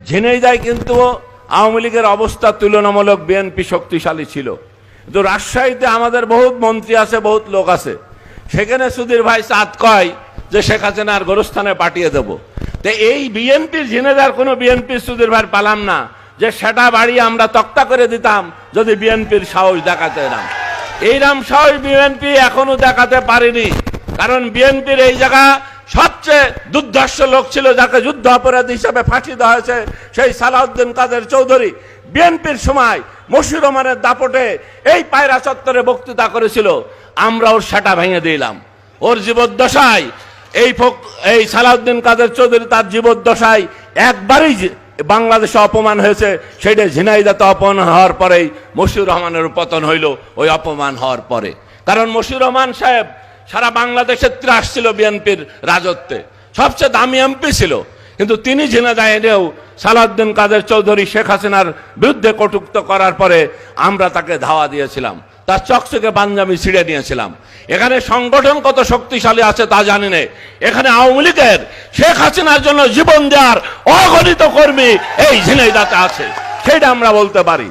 ঝিনাইদহে কিন্তু আওয়ামী লীগের অবস্থা তুলনামূলক বিএনপি শক্তিশালী ছিল, কিন্তু রাজশাহীতে আমাদের বহুত মন্ত্রী আছে, বহুত লোক আছে। সেখানে সুধীর ভাই চাঁদ কয় যে শেখ হাসিনার গোরস্থানে পাঠিয়ে দেব। তো এই বিএনপির ঝিনাইদহের কোনো বিএনপি সুধীর ভাই পালাম না যে সেটা বাড়ি আমরা তক্তা করে দিতাম যদি বিএনপির সাহস দেখাতে না। এইরকম সাহস বিএনপি এখনো দেখাতে পারেনি, কারণ বিএনপির এই জায়গা সবচেয়ে দুর্ধর্ষ লোক ছিল যাকে যুদ্ধ অপরাধী হিসেবে ফাঁসি দেওয়া হয়েছে, সেই সালাউদ্দিন কাদের চৌধুরী বিএনপির সময় মশিউর রহমানের দাপটে এই পায়রা চত্বরে বক্তৃতা করেছিল। আমরা ওর সেটা ভেঙে দিলাম। ওর জীবদ্দশায় এই সালাউদ্দিন কাদের চৌধুরী তার জীবদ্দশায় একবারই বাংলাদেশে অপমান হয়েছে, সেটা ঝিনাইদহে অপমান হওয়ার পরেই মশিউর রহমানের পতন হইল, ওই অপমান হওয়ার পরে। কারণ মশিউর রহমান সাহেব সারা বাংলাদেশে ত্রাস ছিল বিএনপির রাজত্বে, সবচেয়ে দামি এমপি ছিল, কিন্তু তিনি ঝিনাইদহে এনেও সালাউদ্দিন কাদের চৌধুরী শেখ হাসিনার বিরুদ্ধে কটূক্ত করার পরে আমরা তাকে ধাওয়া দিয়েছিলাম, তার চকচকে পাঞ্জাবি ছিঁড়ে নিয়েছিলাম। এখানে সংগঠন কত শক্তিশালী আছে তা জানি না, এখানে আওয়ামী লীগের শেখ হাসিনার জন্য জীবন দেওয়ার অগণিত কর্মী এই ঝিনাইদহে আছে, সেটা আমরা বলতে পারি।